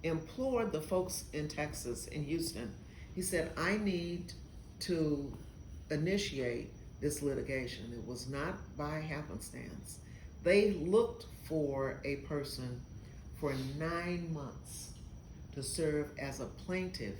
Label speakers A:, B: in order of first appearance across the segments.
A: implored the folks in Texas, in Houston. He said, I need to initiate this litigation. It was not by happenstance. They looked for a person for 9 months to serve as a plaintiff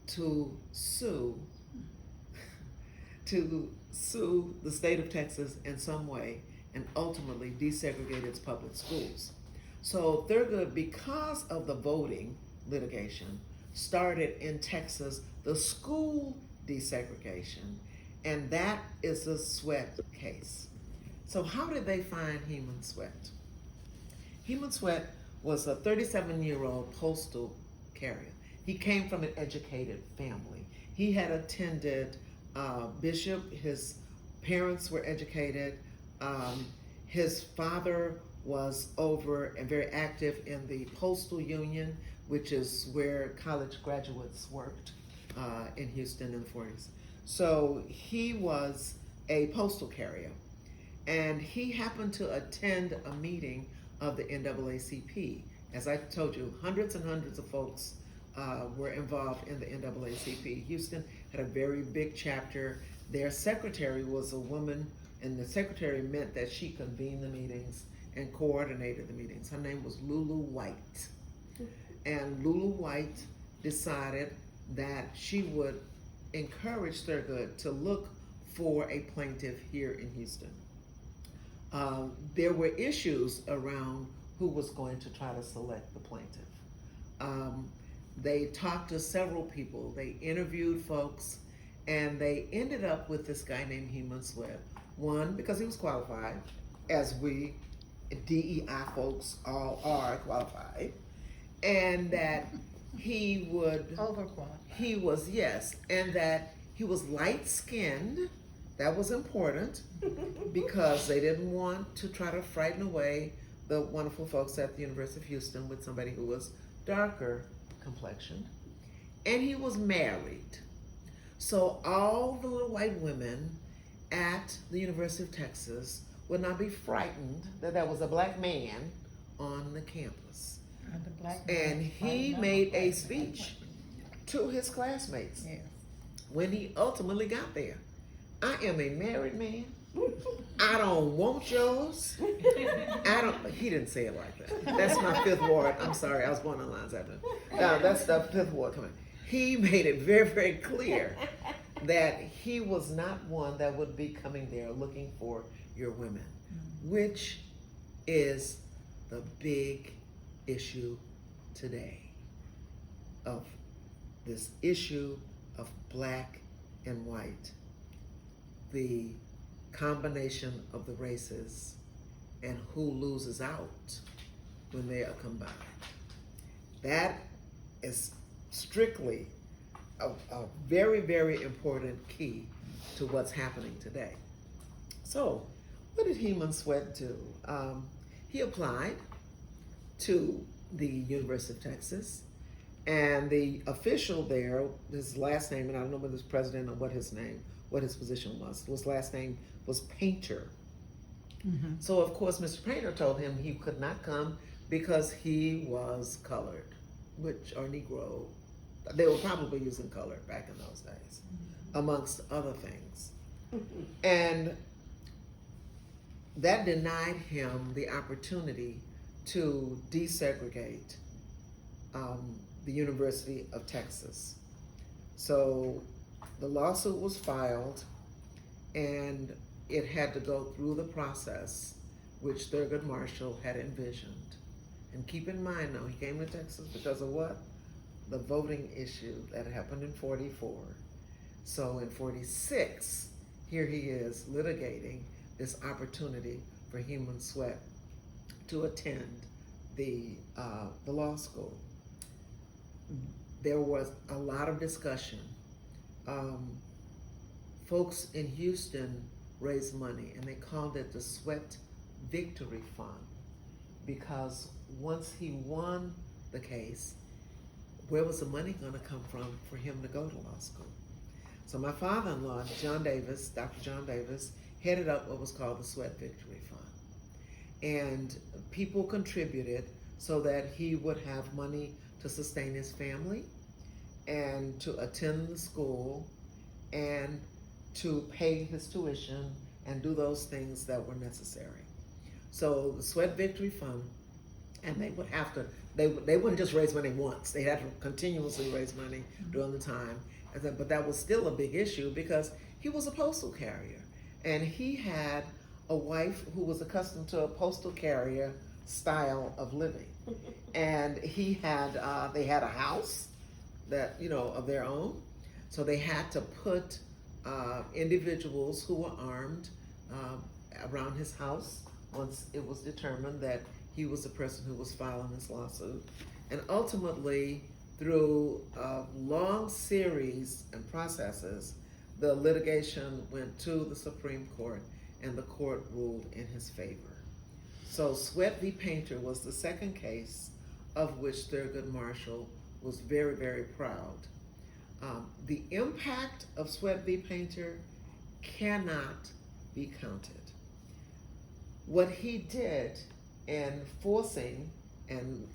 A: to sue the state of Texas in some way and ultimately desegregate its public schools. So Thurgood, because of the voting litigation, started in Texas the school desegregation, and that is the Sweatt case. So how did they find Heman Sweatt? Heman Sweatt was a 37-year-old postal carrier. He came from an educated family. He had attended Bishop. His parents were educated. His father was over and very active in the postal union, which is where college graduates worked in Houston in the 40s. So he was a postal carrier, and he happened to attend a meeting of the NAACP. As I told you, hundreds and hundreds of folks were involved in the NAACP. Houston had a very big chapter. Their secretary was a woman, and the secretary meant that she convened the meetings and coordinated the meetings. Her name was Lulu White. And Lulu White decided that she would encourage Thurgood to look for a plaintiff here in Houston. There were issues around who was going to try to select the plaintiff. They talked to several people, they interviewed folks, and they ended up with this guy named Heman Sweatt. One, because he was qualified, as we DEI folks all are qualified, and that he would
B: overqualified.
A: He was, yes, and that he was light-skinned. That was important because they didn't want to try to frighten away the wonderful folks at the University of Houston with somebody who was darker complexioned. And he was married. So all the little white women at the University of Texas would not be frightened that there was a black man on the campus. And he made a speech to his classmates when he ultimately got there. I am a married man. I don't want yours. He didn't say it like that. That's my fifth ward. I'm sorry, I was born on lines after. No, that's the fifth ward coming. He made it very, very clear that he was not one that would be coming there looking for your women, which is the big issue today of this issue of black and white, the combination of the races and who loses out when they are combined. That is strictly a very, very important key to what's happening today. So, what did Heman Sweatt do? He applied to the University of Texas, and the official there, his last name, and I don't know whether he was president or what his position was. His last name was Painter. Mm-hmm. So of course, Mr. Painter told him he could not come because he was colored, or Negro. They were probably using color back in those days, amongst other things. And that denied him the opportunity to desegregate the University of Texas. So the lawsuit was filed, and it had to go through the process which Thurgood Marshall had envisioned. And keep in mind now, he came to Texas because of what? The voting issue that happened in 44. So in 46, here he is litigating this opportunity for Heman Sweatt to attend the law school. There was a lot of discussion. Folks in Houston raised money, and they called it the Sweatt Victory Fund, because once he won the case, where was the money going to come from for him to go to law school? So my father-in-law, John Davis, Dr. John Davis, headed up what was called the Sweatt Victory Fund. And people contributed so that he would have money to sustain his family and to attend the school and to pay his tuition and do those things that were necessary. So the Sweat Victory Fund, and they would have to, they wouldn't just raise money once. They had to continuously raise money during the time. But that was still a big issue because he was a postal carrier. And he had a wife who was accustomed to a postal carrier style of living. And they had a house that, of their own. So they had to put individuals who were armed around his house once it was determined that he was the person who was filing this lawsuit. And ultimately, through a long series and processes, the litigation went to the Supreme Court and the court ruled in his favor. So Sweat v. Painter was the second case of which Thurgood Marshall was very, very proud. The impact of Sweat v. Painter cannot be counted. What he did in forcing, and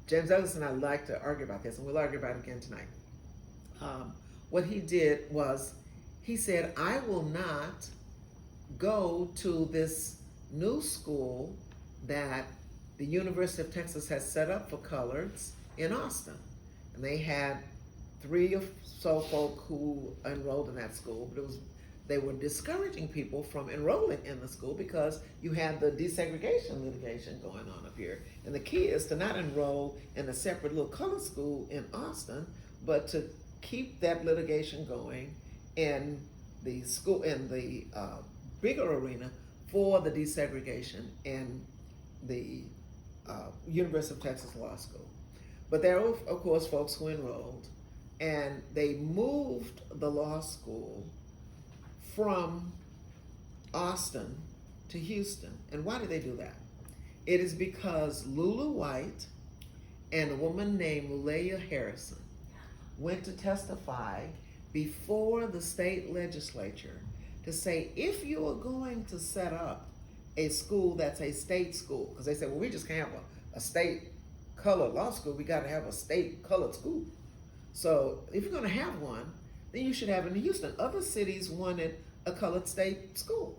A: James Douglas and I like to argue about this, and we'll argue about it again tonight. What he did was, he said, I will not go to this new school that the University of Texas has set up for coloreds in Austin. And they had 3 or so folk who enrolled in that school, but they were discouraging people from enrolling in the school because you had the desegregation litigation going on up here. And the key is to not enroll in a separate little color school in Austin, but to keep that litigation going in the school, in the bigger arena for the desegregation in the University of Texas Law School. But there were, of course, folks who enrolled, and they moved the law school from Austin to Houston. And why did they do that? It is because Lulu White and a woman named Leah Harrison went to testify before the state legislature to say, if you are going to set up a school that's a state school, because they said, well, we just can't have a state colored law school, we got to have a state colored school. So if you're going to have one, then you should have it in Houston. Other cities wanted a colored state school.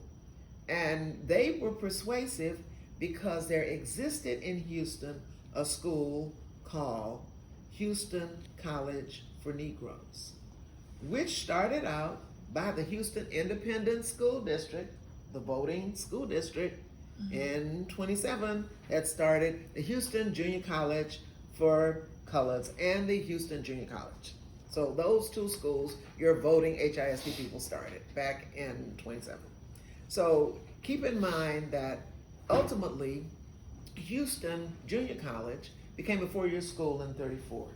A: And they were persuasive because there existed in Houston a school called Houston College for Negroes, which started out by the Houston Independent School District, the voting school district, in 27 that started the Houston Junior College for Coloreds and the Houston Junior College. So those 2 schools, your voting HISD people started back in 27. So keep in mind that ultimately Houston Junior College became a 4-year school in 34.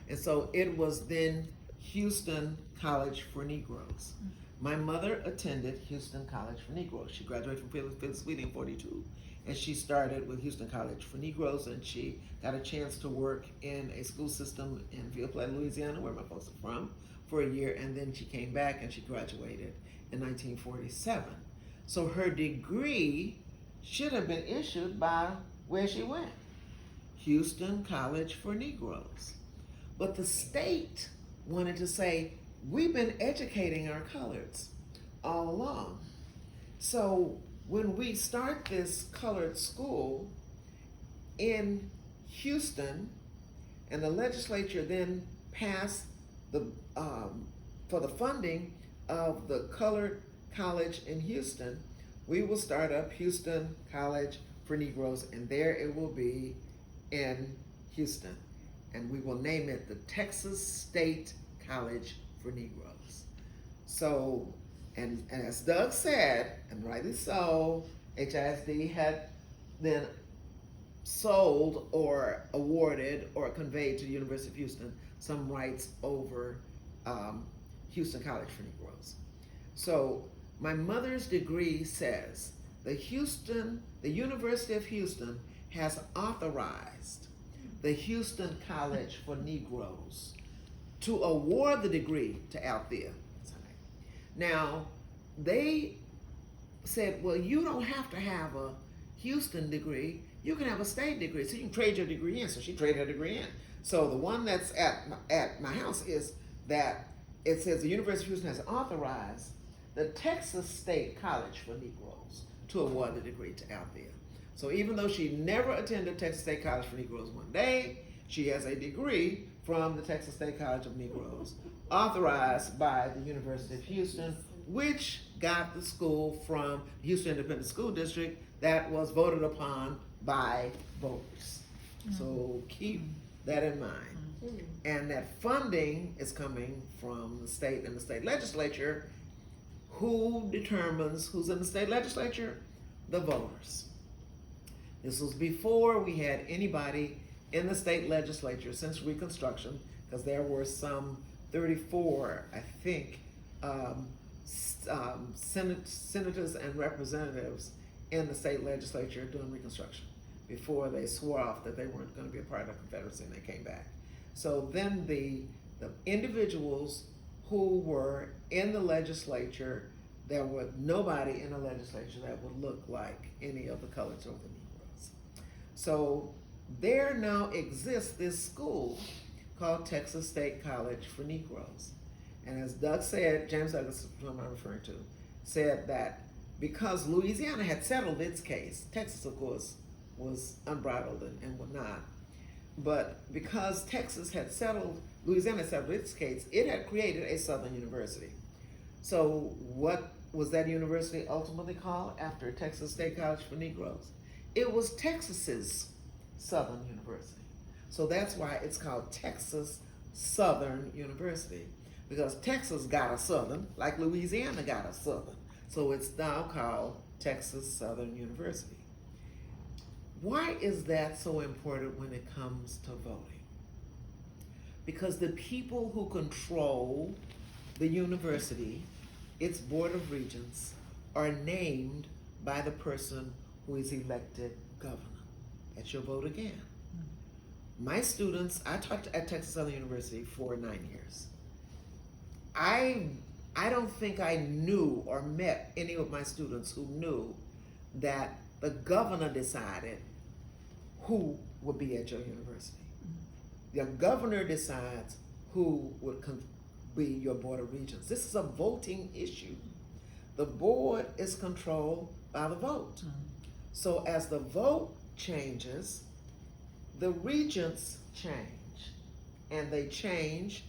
A: And so it was then Houston College for Negroes. My mother attended Houston College for Negroes. She graduated from Phillips Wheatley in 42. And she started with Houston College for Negroes, and she got a chance to work in a school system in Ville Platte, Louisiana, where my folks are from, for a year, and then she came back and she graduated in 1947. So her degree should have been issued by where she went, Houston College for Negroes. But the state wanted to say, we've been educating our coloreds all along. So when we start this colored school in Houston, and the legislature then passed the for the funding of the colored college in Houston, we will start up Houston College for Negroes, and there it will be in Houston. And we will name it the Texas State College for Negroes. So, and as Doug said, and rightly so, HISD had then sold or awarded or conveyed to the University of Houston some rights over Houston College for Negroes. So my mother's degree says the University of Houston has authorized the Houston College for Negroes to award the degree to Althea. Now, they said, well, you don't have to have a Houston degree. you can have a state degree, so you can trade your degree in. So she traded her degree in. So the one that's at my house is that it says the University of Houston has authorized the Texas State College for Negroes to award the degree to Althea. So even though she never attended Texas State College for Negroes one day, she has a degree from the Texas State College of Negroes, authorized by the University of Houston, which got the school from the Houston Independent School District that was voted upon by voters. So keep that in mind. And that funding is coming from the state and the state legislature. Who determines who's in the state legislature? The voters. This was before we had anybody in the state legislature since Reconstruction, because there were some 34, I think, senators and representatives in the state legislature during Reconstruction before they swore off that they weren't going to be a part of the Confederacy and they came back. So then the individuals who were in the legislature, there was nobody in the legislature that would look like any of the colors or the Negroes. So there now exists this school called Texas State College for Negroes. And as Doug said, James Douglas, who I'm referring to, said that because Louisiana had settled its case, Texas, of course, was unbridled and would not. But because Texas had settled, Louisiana had settled its case, it had created a Southern University. So what was that university ultimately called after Texas State College for Negroes? It was Texas's Southern University. So that's why it's called Texas Southern University, because Texas got a Southern, like Louisiana got a Southern. So it's now called Texas Southern University. Why is that so important when it comes to voting? Because the people who control the university, its board of regents, are named by the person who is elected governor. That's your vote again. My students, I taught at Texas Southern University for 9 years. I don't think I knew or met any of my students who knew that the governor decided who would be at your university. The governor decides who would be your board of regents. This is a voting issue. The board is controlled by the vote. So as the vote changes, the regents change, and they change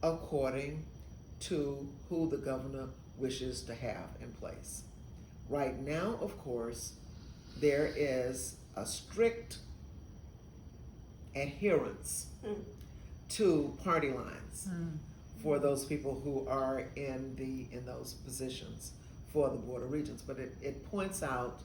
A: according to who the governor wishes to have in place. Right now, of course, there is a strict adherence to party lines for those people who are in those positions for the Board of Regents. But it points out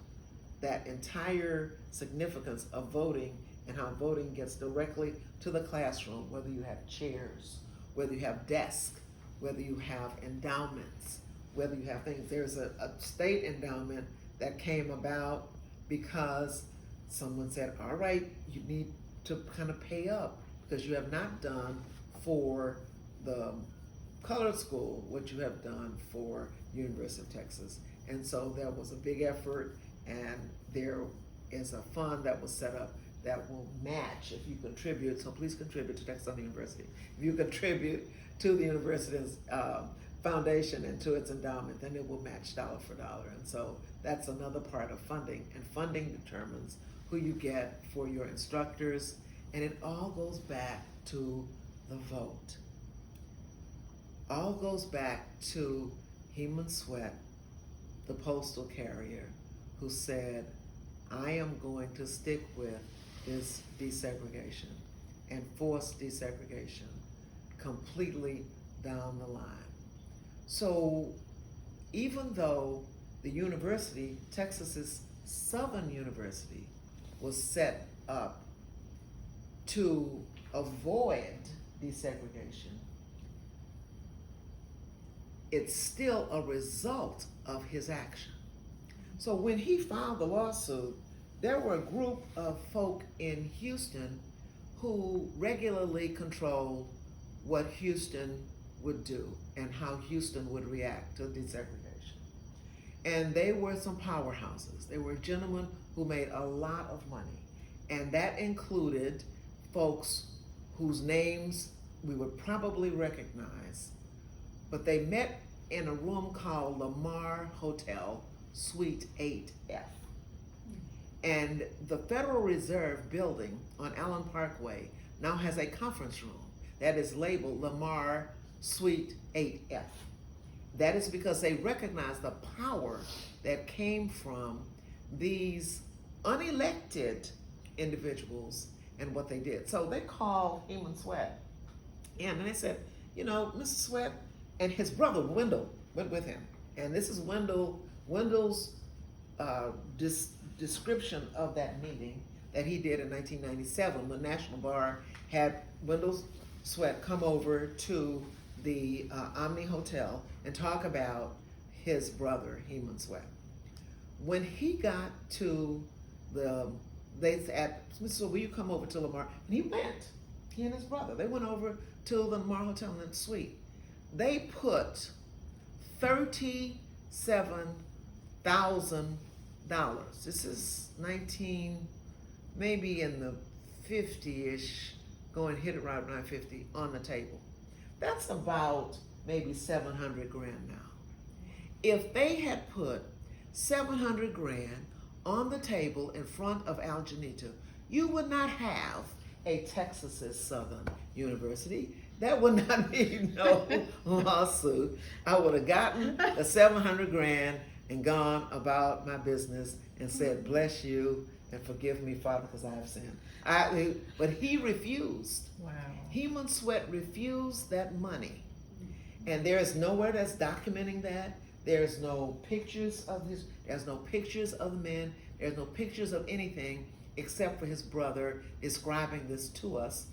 A: that entire significance of voting and how voting gets directly to the classroom, whether you have chairs, whether you have desks, whether you have endowments, whether you have things. There's a state endowment that came about because someone said, all right, you need to kind of pay up because you have not done for the colored school what you have done for University of Texas. And so there was a big effort, and there is a fund that was set up that will match if you contribute. So please contribute to Texas Southern University. If you contribute to the university's foundation and to its endowment, then it will match dollar for dollar. And so that's another part of funding. And funding determines who you get for your instructors. And it all goes back to the vote. All goes back to Heman Sweat, the postal carrier, who said, I am going to stick with this desegregation and force desegregation completely down the line. So even though the university, Texas's Southern University, was set up to avoid desegregation, it's still a result of his action. So when he filed the lawsuit, there were a group of folk in Houston who regularly controlled what Houston would do and how Houston would react to desegregation. And they were some powerhouses. They were gentlemen who made a lot of money. and that included folks whose names we would probably recognize, but they met in a room called Lamar Hotel, Suite 8F. And the Federal Reserve building on Allen Parkway now has a conference room that is labeled Lamar Suite 8F. That is because they recognize the power that came from these unelected individuals and what they did. So they called Heman Sweat in and they said, you know, Mr. Sweat and his brother Wendell went with him. And this is Wendell's description of that meeting that he did in 1997. The National Bar had Wendell Sweat come over to the Omni Hotel and talk about his brother, Heman Sweat. When he got to they said, so will you come over to Lamar? And he went, he and his brother, they went over to the Lamar Hotel in the suite. They put $37,000. This is maybe in the 50-ish, going hit it right around 50 on the table. That's about maybe 700 grand now. If they had put 700 grand on the table in front of Algenita, you would not have a Texas Southern University. That would not need no lawsuit. I would have gotten the 700 grand and gone about my business and said, bless you and forgive me, Father, because I have sinned. But he refused.
B: Wow.
A: Heman Sweat refused that money. And there is nowhere that's documenting that. There's no pictures of there's no pictures of the men, there's no pictures of anything except for his brother describing this to us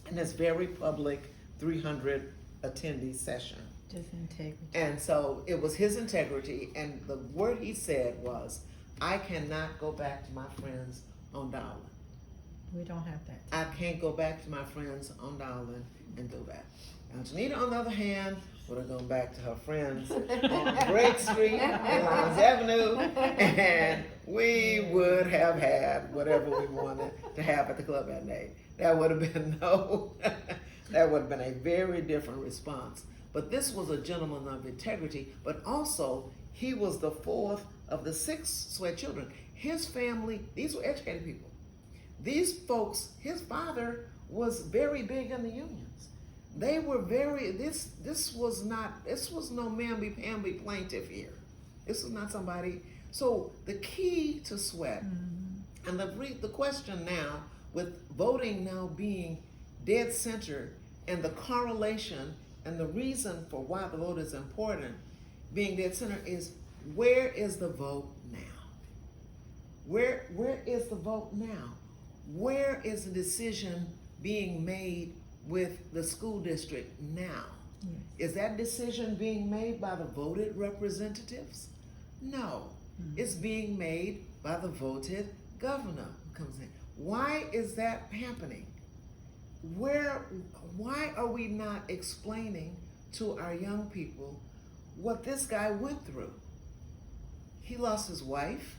A: in this very public 300 attendee session.
B: Just integrity.
A: And so it was his integrity, and the word he said was, I cannot go back to my friends on Darwin.
B: We don't have that.
A: I can't go back to my friends on Darwin and do that. Angelina, on the other hand, would have gone back to her friends on Great Street and Lyons Avenue, and we would have had whatever we wanted to have at the club that night. That would have been that would have been a very different response. But this was a gentleman of integrity, but also he was the fourth of the 6 Sweat children. His family, these were educated people. These folks, his father was very big in the unions. They were very, this was no mamby-pamby plaintiff here. This was not somebody. So the key to Sweat, and the question now, with voting now being dead center, and the correlation and the reason for why the vote is important being dead center is, where is the vote now? Where is the vote now? Where is the decision being made with the school district now?
B: Yes.
A: Is that decision being made by the voted representatives? No. It's being made by the voted governor who comes in. Why is that happening? Why are we not explaining to our young people what this guy went through? He lost his wife.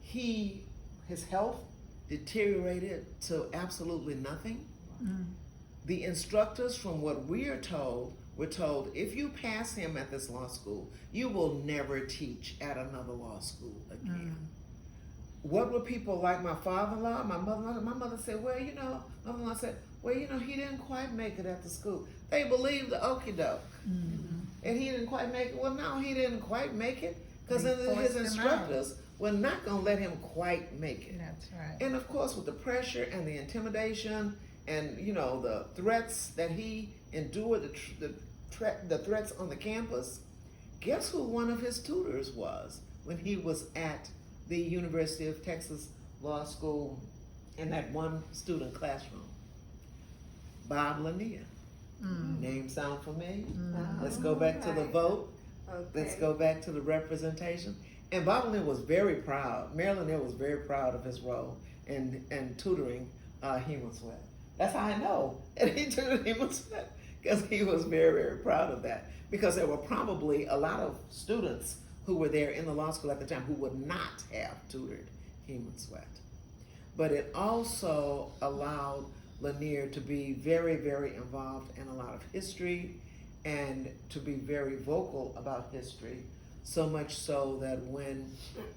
A: His health deteriorated to absolutely nothing. The instructors, from what we're told, were told, if you pass him at this law school, you will never teach at another law school again. What were people like my father-in-law, my mother-in-law? My mother said, mother-in-law said, he didn't quite make it at the school. They believed the okie doke. And he didn't quite make it. Well, no, he didn't quite make it because his instructors were not going to let him quite make it.
B: That's right.
A: And of course, with the pressure and the intimidation and, the threats that he endured, the threats on the campus, guess who one of his tutors was when he was at the University of Texas Law School in that one student classroom? Bob Lanier. Name sound familiar? Let's go back to the vote.
C: Okay.
A: Let's go back to the representation. And Bob Lanier was very proud. Mayor Lanier was very proud of his role in tutoring Heman Sweat. That's how I know that he tutored Heman Sweat, because he was very, very proud of that. Because there were probably a lot of students who were there in the law school at the time who would not have tutored Heman Sweat. but it also allowed Lanier to be very, very involved in a lot of history and to be very vocal about history. So much so that when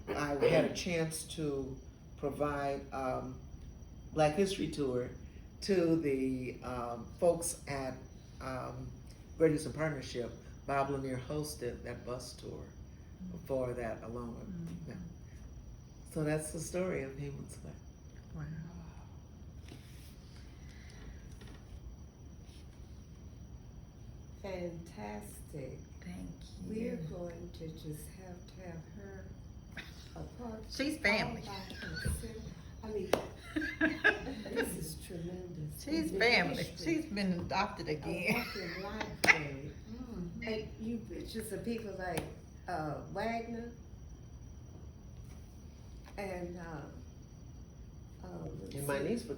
A: I had a chance to provide Black History Tour to the folks at Great Eastern Partnership, Bob Lanier hosted that bus tour for that alone.
B: Mm-hmm.
A: Yeah. So that's the story of Heman's Way.
B: Wow.
C: Fantastic.
B: Thank
C: We're
B: you.
C: going to just have her apart.
B: She's family.
C: all by herself. I mean, this is tremendous.
B: She's
C: The
B: family.
C: history,
B: She's been adopted
C: a
B: again.
C: walking library. And you pictures of people like Wagner and
A: And my niece Patricia